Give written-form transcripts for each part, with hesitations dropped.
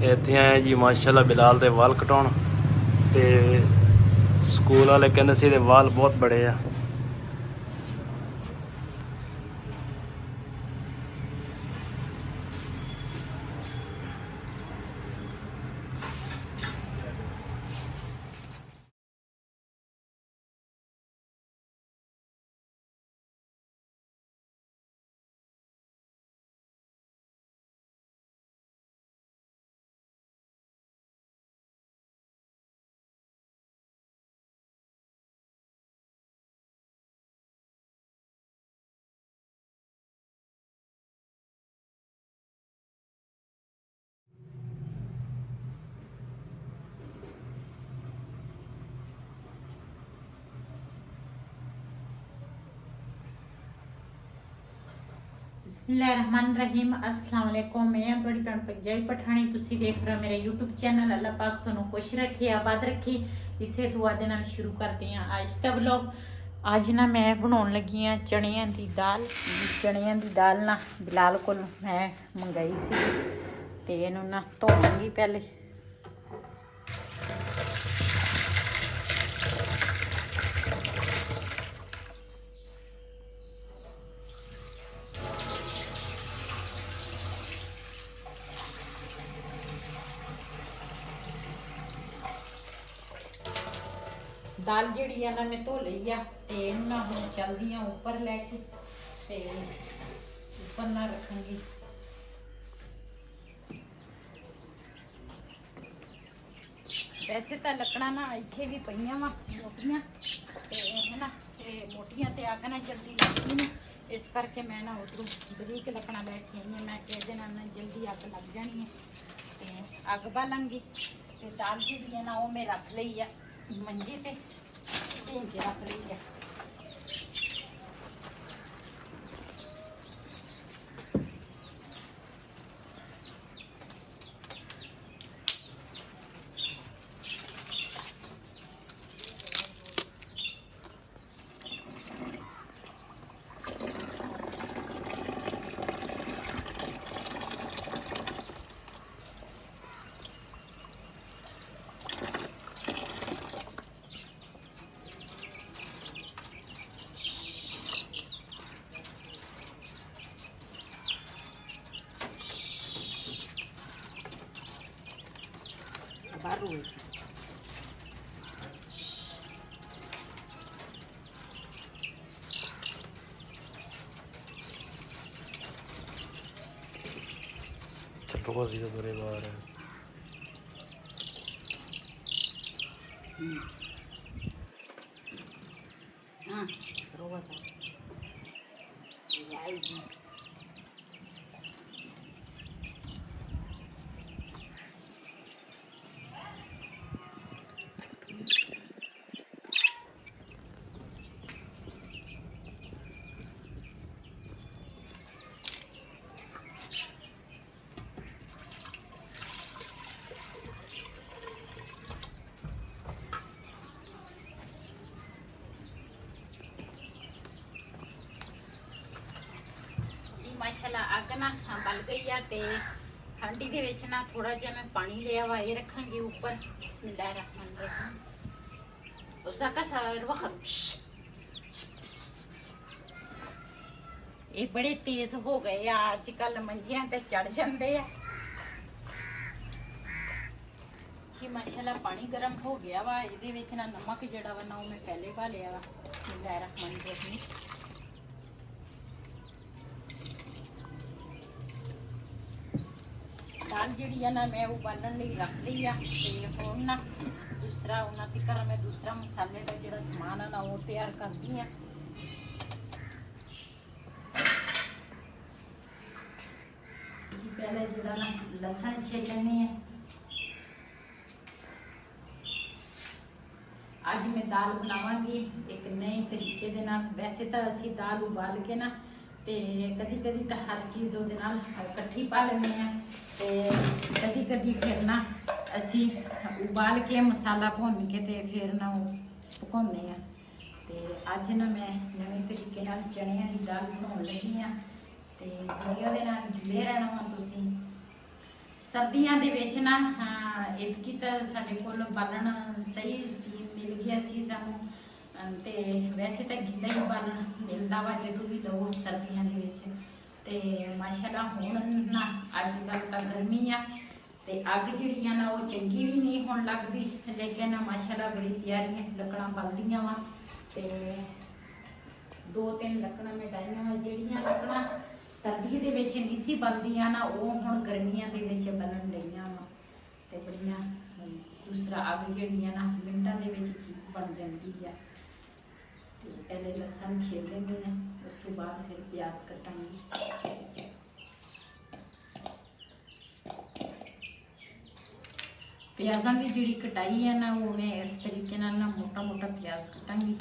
ਇੱਥੇ ਆਏ ਜੀ ਮਾਸ਼ਾਅੱਲਾ ਬਿਲਾਲ ਦੇ ਵਾਲ ਕਟਾਉਣ। ਤੇ ਸਕੂਲ ਵਾਲੇ ਕਹਿੰਦੇ ਸੀ ਇਹਦੇ ਵਾਲ ਬਹੁਤ ਬੜੇ ਆ। बिस्मिल्लाहिर्रहमानिर्रहीम अस्सलाम वालेकुम। मैं थोड़ी भैन पंजाबी पठानी। तुसी देख रहे हो मेरा यूट्यूब चैनल। अल्लाह पाक तुहानू खुश रखे, आबाद रखे। इसे दुआ दे नाल शुरू करते हैं आज का व्लॉग। आज ना मैं बनाउण लगी हाँ चणियां दी दाल। चणियां दी दाल ना बिलाल कोल मैं मंगाई सी ते इहनू ना धोवांगी पहले। दाल जी है ना मैं धो ली आ ते ना हुण चलदी आ उपर लैके ते उपर ना रखांगी। वैसे तो लकड़ा ना इत्थे भी पईयां वा मोटियां ते है ना ते मोटियां ते अग ना जल्दी लगदी ना, इस करके मैं ना उधरों बरीक लकड़ा लैके आई। मैं कहते ना जल्दी अग लग जानी है ते अग बालांगी। ते दाल जी है ना वो मैं रख ली है मंजे पे भीं के रख ली है। बारू चलो सीधा बुरे बार है। हाँ रोवा था माशाल्लाह। अग ना बल गई है ते हांडी दे विच ना थोड़ा जिहा मैं पानी लिया वा ये रखांगी ऊपर। बिस्मिल्लाहिर्रहमानिर्रहीम। उसका कसर वख ये बड़े तेज हो गए आजकल, मंजियां ते चढ़ जाते हैं जी। माशाल्लाह पानी गर्म हो गया वा। ये विच ना नमक जिहड़ा वा ना मैं पहले पा लिया वा। बिस्मिल्लाहिर्रहमानिर्रहीम। दाल जी है ना मैं उबालन लई रख ली है ते हुण ना दूसरा उन्हां तिकर मैं दूसरा मसाले का जिहड़ा समान है ना वो तैयार करदी हां। पहले जिहड़ा ना लसन छीलनी है। आज मैं दाल बनावांगी एक नए तरीके दे नाल। वैसे तो असी दाल उबाल के ना ते कदी कदी तो हर चीज़ वो इकट्ठी पा लेंगे हैं ते कदी कदी फिर ना असी उबाल के मसाला भुन के ते फिर ना वो पकाने हैं। ते अज ना मैं नवे तरीके नाल चणियां दी दाल बनाउण लगी हाँ ते वीडियो दे नाल जुड़े रहना वा तुसीं। ਸਰਦੀਆਂ ਦੇ ਵਿੱਚ ਨਾ ਇਤਕੀ ਤਾਂ ਸਾਡੇ ਕੋਲ ਬਾਲਣ ਸਹੀ ਸੀ, ਮਿਲ ਗਿਆ ਸੀ ਸਾਨੂੰ। ਤੇ ਵੈਸੇ ਤਾਂ ਗਿੱਲਾ ਹੀ ਬਾਲਣ ਮਿਲਦਾ ਵਾ ਜਦੋਂ ਵੀ ਲਓ ਸਰਦੀਆਂ ਦੇ ਵਿੱਚ। ਤੇ ਮਾਸ਼ਾਅੱਲਾ ਹੁਣ ਨਾ ਅੱਜ ਕੱਲ੍ਹ ਤਾਂ ਗਰਮੀ ਆ ਤੇ ਅੱਗ ਜਿਹੜੀ ਆ ਨਾ ਉਹ ਚੰਗੀ ਵੀ ਨਹੀਂ ਹੁਣ ਲੱਗਦੀ, ਲੇਕਿਨ ਮਾਸ਼ਾਅੱਲਾ ਬੜੀ ਪਿਆਰੀਆਂ ਲੱਕੜਾਂ ਬਲਦੀਆਂ ਵਾ। ਤੇ 2-3 ਲੱਕੜਾਂ ਮੈਂ ਡਾਈਆਂ ਵਾ, ਜਿਹੜੀਆਂ ਲੱਕੜਾਂ ਸਰਦੀ ਦੇ ਵਿੱਚ ਨਹੀਂ ਸੀ ਬਲਦੀਆਂ ਨਾ ਉਹ ਹੁਣ ਗਰਮੀਆਂ ਦੇ ਵਿੱਚ ਬਲਣ ਡਈਆਂ ਵਾ। ਤੇ ਬੜੀਆਂ ਦੂਸਰਾ ਅੱਗ ਜਿਹੜੀ ਆ ਨਾ ਮਿੰਟਾਂ ਦੇ ਵਿੱਚ ਚੀਜ਼ ਬਣ ਜਾਂਦੀ ਆ। ਤੇ ਪਹਿਲੇ ਲਸਣ ਛਿੱਲ ਲੈਂਦੇ ਆ, ਉਸ ਤੋਂ ਬਾਅਦ ਫਿਰ ਪਿਆਜ਼ ਕੱਟਾਂਗੇ। ਪਿਆਜ਼ਾਂ ਦੀ ਜਿਹੜੀ ਕਟਾਈ ਹੈ ਨਾ ਉਹ ਮੈਂ ਇਸ ਤਰੀਕੇ ਨਾਲ ਨਾ ਮੋਟਾ ਮੋਟਾ ਪਿਆਜ਼ ਕੱਟਾਂਗੀ।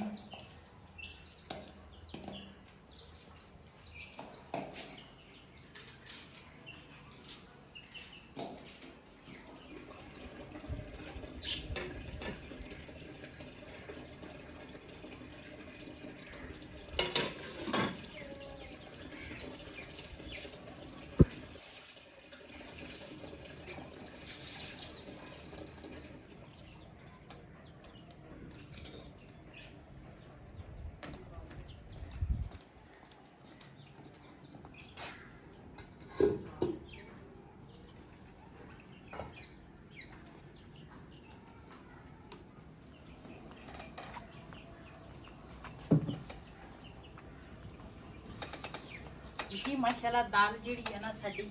जी माशाल्लाह दाल जी है ना साड़ी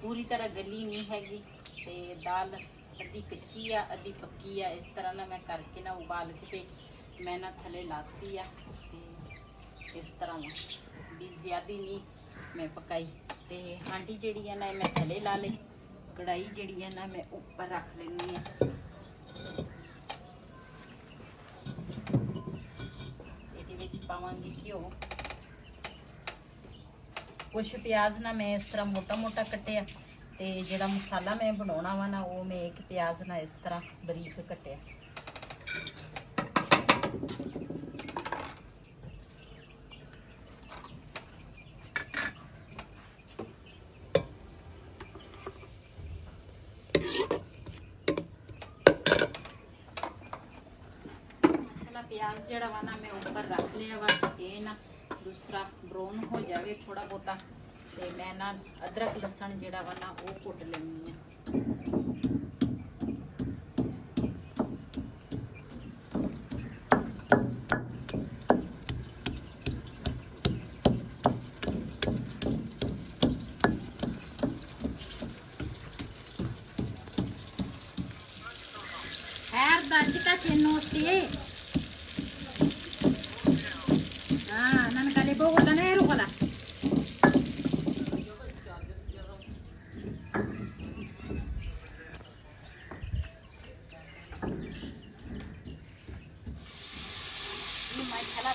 पूरी तरह गली नहीं हैगी, ते दाल अद्धी कच्ची आ अद्धी पक्की आ। इस तरह ना मैं करके ना उबाल के ते मैं ना थले लाती आ। ते इस तरह ना भी ज़्यादा नहीं मैं पकाई। ते हांडी जी है ना मैं थले ला ली, कढ़ाई जी है ना मैं ऊपर रख लेनी है। ये पावांगी घ्यो। कुछ प्याज ना मैं इस तरह मोटा मोटा कटिया, ते जिहड़ा मसाला मैं बनाना वा ना वो मैं एक प्याज ना इस तरह बरीक कटिया। मसाला प्याज जिहड़ा वा ना मैं ऊपर रख लिया वा। ये ना दूसरा ब्राउन हो जाए थोड़ा बहुता, तो मैं ना अदरक लसन जिहड़ा वा ना वो कुट लैनी है। खैर दर्ज का चेनो से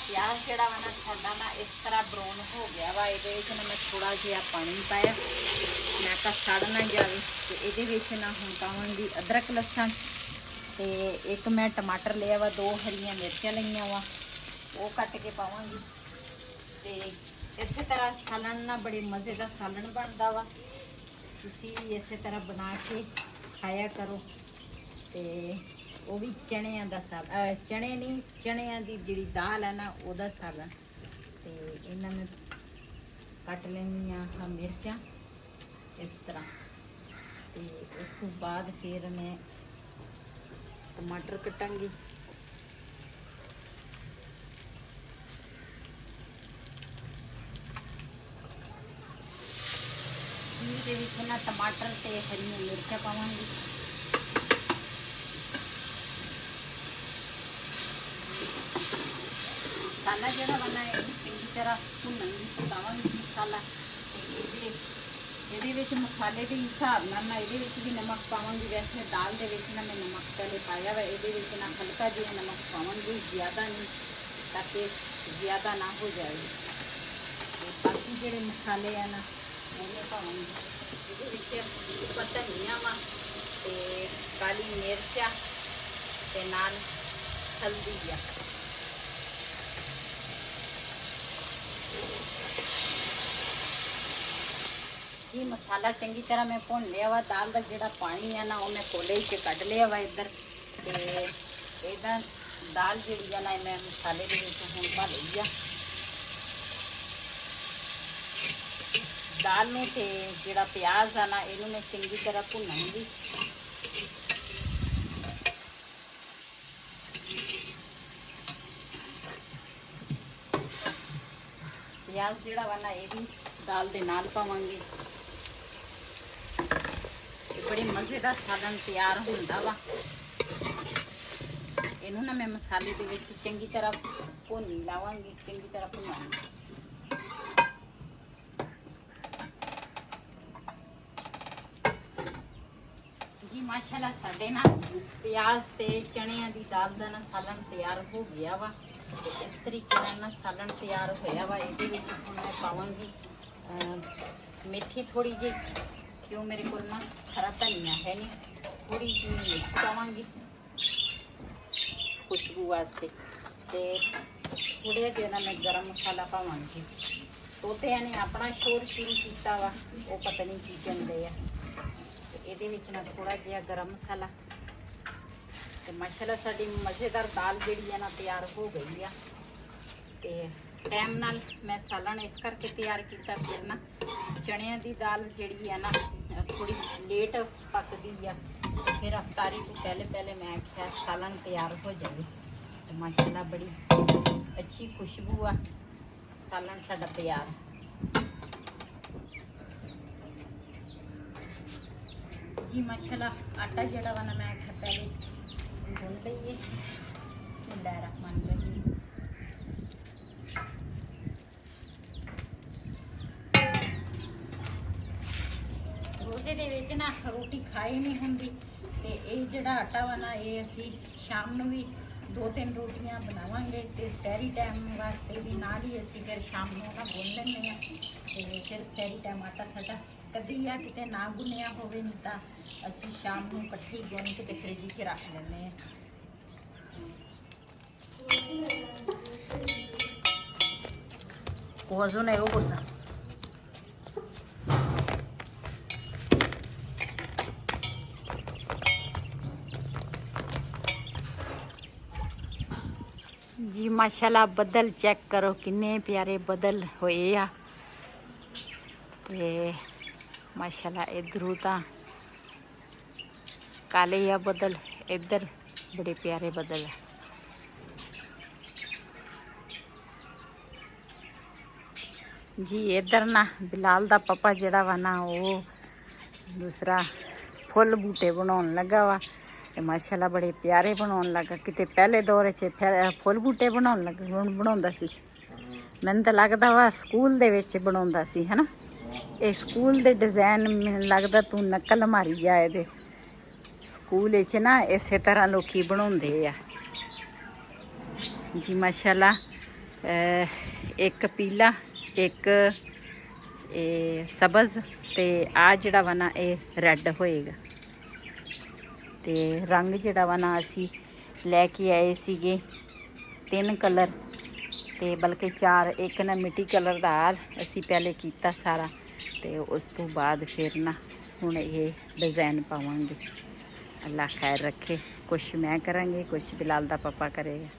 प्याज जड़ा वा ना साडा ना इस तरह ब्राउन हो गया वा। ये मैं थोड़ा जिहा पानी पाया, मैं कहा सड़ ना जाए। तो ये ना हम पावांगी अदरक लसन, तो एक मैं टमाटर लिया वा, 2 हरियां मिर्चां लिया वा वो कट के पावांगी। तो इस तरह सालन ना बड़े मज़े का सालन बनता वा, तुसी इस तरह बना के खाया करो। तो वो भी चणिया का साल चने नहीं चणिया की जी दाल है ना वह सालन। तो इन्हें मैं कट लेनी हाँ मिर्चा इस तरह। तो उस तो बाद फिर मैं टमाटर कटांगी। ना टमाटर ते हरी मिर्चा पावांगी। मसाला जोड़ा बना है चंगी तरह भुनगी पकावगी मसाला। ये मसाले के हिसाब ना ये भी नमक पावगी। वैसे दाल के ना मैं नमक पहले पाया वा, ये ना हल्का जो नमक पावगी, ज़्यादा नहीं, ताकि ज़्यादा ना हो जाए। बाकी जोड़े मसाले है ना वो पावगी। ये धनिया वा, काली मिर्चा ते नाल हल्दी आ। जी मसाला चंगी तरह मैं भुन लिया वा। दाल का जिहड़ा पानी है ना वो मैं कोले च कढ़ लिया वा इधर। ते इधर दाल जिहड़ी है ना मैं मसाले दे विच हुण पा लई आ। दाल नूं ते जिहड़ा प्याज आ ना इहनूं मैं चंगी तरह भुनांगी। प्याज जिहड़ा वा ना ये भी दाल दे नाल पावांगे। बड़ी मज़ेदार सालन तैयार होंदा वा। इहनूं ना मैं मसाले दे विच चंगी तरह भुनी लावांगी, चंगी तरह भुनांगी। जी माशाल्लाह साडे ना प्याज ते चणियां दी दाल दा ना सालन तैयार हो गया वा। ते इस तरीके नाल ना सालन तैयार होया वा। इहदे विच हुण मैं पावांगी मेथी थोड़ी जी, क्यों मेरे को ना हरा धनिया है नहीं, थोड़ी जी मेथी पावांगी खुशबू वास्ते। ते थोड़ा जिहा ना मैं गरम मसाला पावांगी। तोते ने अपना शोर शुरू किया वा, वो पता नहीं की कहते हैं। ਇਹਦੇ ਵਿੱਚ ਨਾ ਥੋੜਾ ਜਿਹਾ ਗਰਮ ਮਸਾਲਾ ਤੇ ਮਾਸ਼ਾਅੱਲਾ ਸਾਡੀ ਮਜ਼ੇਦਾਰ ਦਾਲ ਜਿਹੜੀ ਹੈ ਨਾ ਤਿਆਰ ਹੋ ਗਈ ਆ। ਤੇ ਟਾਈਮ ਨਾਲ ਮੈਂ ਸਾਲਣ ਇਸ ਕਰਕੇ ਤਿਆਰ ਕੀਤਾ, ਫਿਰ ਨਾ ਚਣਿਆਂ ਦੀ ਦਾਲ ਜਿਹੜੀ ਹੈ ਨਾ ਥੋੜੀ ਲੇਟ ਪੱਕਦੀ ਆ। ਫਿਰ ਅਫਤਾਰੀ ਤੋਂ ਪਹਿਲੇ ਮੈਂ ਆਖਿਆ ਸਾਲਣ ਤਿਆਰ ਹੋ ਜਾਵੇ। ਤੇ ਮਾਸ਼ਾਅੱਲਾ ਬੜੀ ਅੱਛੀ ਖੁਸ਼ਬੂ ਆ। ਸਾਲਣ ਸਾਡਾ ਤਿਆਰ। जी माशाल्लाह आटा जड़ा वा ना मैं पहले भून लईए। बिस्मिल्लाहिर्रहमानिर्रहीम। रोजे दे विच ना रोटी खाई नहीं हुंदी ते ये जड़ा आटा वा ना ये असी शाम नूं भी 2-3 रोटियां बनावांगे। ते सहरी टाइम वास्ते भी नाल ही असी फिर शाम नूं ना भून लैंदे आ। ते फिर सहरी टाइम आटा साडा कदी आ किते ना गुनिया होवे, नहीं तां असी शाम नूं इकट्ठी गुन के ते फ्रिज 'च रख लैंदे आ। कोज़ो ने वो कोसा जी माशाल्लाह बदल चेक करो किन्ने प्यारे बदल होए आ। ते माशाल्लाह इधरों तां काले आ बदल, इधर बड़े प्यारे बदल है। जी इधर ना बिलाल दा पापा जड़ा वा ना वो दूसरा फुल बूटे बनाउण लगा वा। ते माशाल्लाह बड़े प्यारे बनाउण लगा। किते पहले दौर च फुल बूटे बनाउंदा सी। मैनूं तां लगदा वा स्कूल दे विच बनाउंदा सी, है ना। ये स्कूल दे डिज़ाइन मैनूं लगदा तूं नकल मारी आ इहदे। स्कूल च ना इस तरह लोग बनाउंदे आ। जी माशाल्लाह एक पीला एक सबज ते आ जड़ा वा ना रैड होएगा। ते रंग जड़ा वा ना असी लैके आए सीगे 3 कलर, ते बल्कि 4। एक ना मिट्टी कलर दा असी पहले कीता सारा, ते उस तो बाद फिर ना हुण ये डिज़ाइन पावांगे। अल्लाह खैर रखे, कुछ मैं करांगी कुछ बिलाल दा पापा करेगा।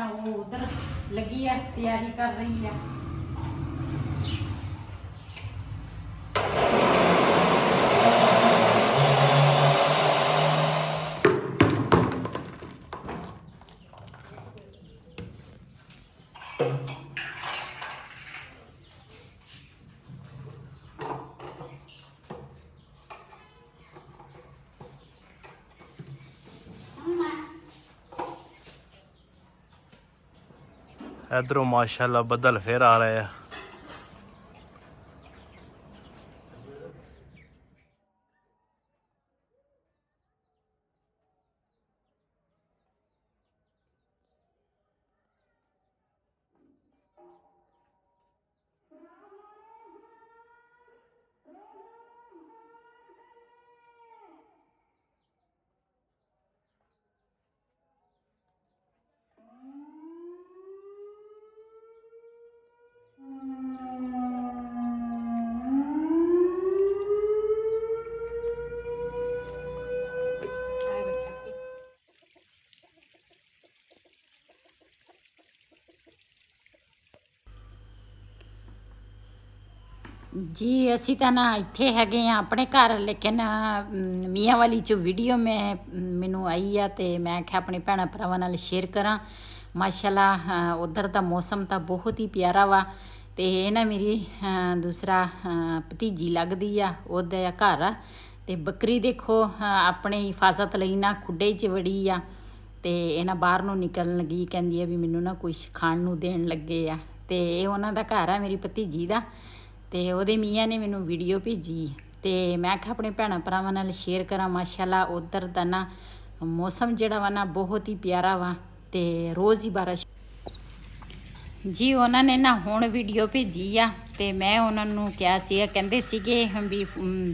ना वो उधर लगी है, तैयारी कर रही है। इधरों माशाल्लाह बदल फिर आ रहे हैं। ਜੀ ਅਸੀਂ ਤਾਂ ਨਾ ਇੱਥੇ ਹੈਗੇ ਆ ਆਪਣੇ ਘਰ, ਲੇਕਿਨ ਮੀਆਂ ਵਾਲੀ ਚ ਵੀਡੀਓ ਮੈਨੂੰ ਆਈ ਆ ਤੇ ਮੈਂ ਆਖਿਆ ਆਪਣੇ ਭੈਣਾਂ ਭਰਾਵਾਂ ਨਾਲ ਸ਼ੇਅਰ ਕਰਾਂ। ਮਾਸ਼ਾਅੱਲਾ ਉਧਰ ਦਾ ਮੌਸਮ ਤਾਂ ਬਹੁਤ ਹੀ ਪਿਆਰਾ ਵਾ। ਤੇ ਇਹ ਨਾ ਮੇਰੀ ਦੂਸਰਾ ਭਤੀਜੀ ਲੱਗਦੀ ਆ, ਉਹਦਾ ਘਰ ਆ। ਤੇ ਬੱਕਰੀ ਦੇਖੋ ਆਪਣੇ ਹਿਫਾਜ਼ਤ ਲਈ ਨਾ ਖੁੱਡੇ 'ਚ ਵੜੀ ਆ ਤੇ ਇਹ ਨਾ ਬਾਹਰ ਨੂੰ ਨਿਕਲਣ ਲੱਗੀ, ਕਹਿੰਦੀ ਆ ਵੀ ਮੈਨੂੰ ਨਾ ਕੁਛ ਖਾਣ ਨੂੰ ਦੇਣ ਲੱਗੇ ਆ। ਤੇ ਇਹ ਉਹਨਾਂ ਦਾ ਘਰ ਆ ਮੇਰੀ ਭਤੀਜੀ ਦਾ। ਤੇ ਉਹਦੇ ਮੀਆਂ ਨੇ ਮੈਨੂੰ ਵੀਡੀਓ ਭੇਜੀ ਤੇ ਮੈਂ ਕਿਹਾ ਆਪਣੇ ਭੈਣਾਂ ਭਰਾਵਾਂ ਨਾਲ ਸ਼ੇਅਰ ਕਰਾਂ। ਮਾਸ਼ਾਅੱਲਾ ਉਧਰ ਦਾ ਨਾ ਮੌਸਮ ਜਿਹੜਾ ਵਾ ਨਾ ਬਹੁਤ ਹੀ ਪਿਆਰਾ ਵਾ ਤੇ ਰੋਜ਼ ਹੀ ਬਾਰਿਸ਼। ਜੀ ਉਹਨਾਂ ਨੇ ਨਾ ਹੁਣ ਵੀਡੀਓ ਭੇਜੀ ਆ ਤੇ ਮੈਂ ਉਹਨਾਂ ਨੂੰ ਕਿਹਾ ਸੀ, ਕਹਿੰਦੇ ਸੀਗੇ ਵੀ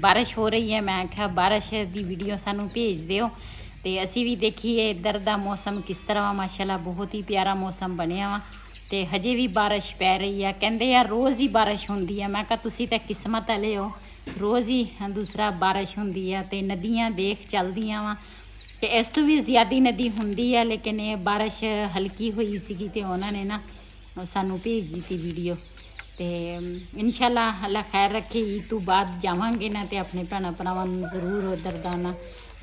ਬਾਰਿਸ਼ ਹੋ ਰਹੀ ਹੈ। ਮੈਂ ਕਿਹਾ ਬਾਰਿਸ਼ ਦੀ ਵੀਡੀਓ ਸਾਨੂੰ ਭੇਜ ਦਿਓ ਤੇ ਅਸੀਂ ਵੀ ਦੇਖੀਏ ਇੱਧਰ ਦਾ ਮੌਸਮ ਕਿਸ ਤਰ੍ਹਾਂ ਵਾ। ਮਾਸ਼ਾਅੱਲਾ ਬਹੁਤ ਹੀ ਪਿਆਰਾ ਮੌਸਮ ਬਣਿਆ ਵਾ ਤੇ ਹਜੇ ਵੀ ਬਾਰਿਸ਼ ਪੈ ਰਹੀ ਆ। ਕਹਿੰਦੇ ਯਾਰ ਰੋਜ਼ ਹੀ ਬਾਰਿਸ਼ ਹੁੰਦੀ ਆ। ਮੈਂ ਕਿਹਾ ਤੁਸੀਂ ਤਾਂ ਕਿਸਮਤ ਵਾਲੇ ਹੋ, ਰੋਜ਼ ਹੀ ਦੂਸਰਾ ਬਾਰਿਸ਼ ਹੁੰਦੀ ਆ ਤੇ ਨਦੀਆਂ ਦੇਖ ਚੱਲਦੀਆਂ ਵਾ ਤੇ ਇਸ ਤੋਂ ਵੀ ਜ਼ਿਆਦਾ ਨਦੀ ਹੁੰਦੀ ਆ। ਲੇਕਿਨ ਇਹ ਬਾਰਿਸ਼ ਹਲਕੀ ਹੋਈ ਸੀਗੀ ਤੇ ਉਹਨਾਂ ਨੇ ਨਾ ਸਾਨੂੰ ਭੇਜ ਦਿੱਤੀ ਵੀਡੀਓ। ਤੇ ਇਨਸ਼ਾਅੱਲਾ ਅੱਲਾ ਖੈਰ ਰੱਖੇ, ਈਦ ਤੋਂ ਬਾਅਦ ਜਾਵਾਂਗੇ ਨਾ ਤੇ ਆਪਣੇ ਭੈਣਾਂ ਭਰਾਵਾਂ ਨੂੰ ਜ਼ਰੂਰ ਉੱਧਰ ਦਾ ਨਾ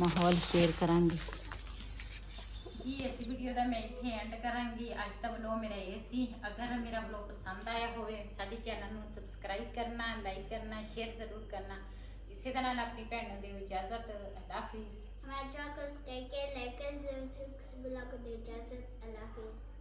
ਮਾਹੌਲ ਸ਼ੇਅਰ ਕਰਾਂਗੇ। ਜੀ ਇਸ ਵੀਡੀਓ ਦਾ ਮੈਂ ਇੱਥੇ ਐਂਡ ਕਰਾਂਗੀ। ਅੱਜ ਦਾ ਵਲੋਗ ਮੇਰਾ ਇਹ ਸੀ। ਅਗਰ ਮੇਰਾ ਵਲੋਗ ਪਸੰਦ ਆਇਆ ਹੋਵੇ ਸਾਡੇ ਚੈਨਲ ਨੂੰ ਸਬਸਕ੍ਰਾਈਬ ਕਰਨਾ, ਲਾਈਕ ਕਰਨਾ, ਸ਼ੇਅਰ ਜ਼ਰੂਰ ਕਰਨਾ। ਇਸੇ ਦੇ ਨਾਲ ਆਪਣੀ ਭੈਣ ਨੂੰ ਦਿਓ ਇਜਾਜ਼ਤ। ਅੱਲਾ ਹਾਫਿਜ਼। हमारे चैनल को सब्सक्राइब करें, लाइक करें, ज़रूर से बुला को दे इजाज़त। अल्लाह हाफिज़।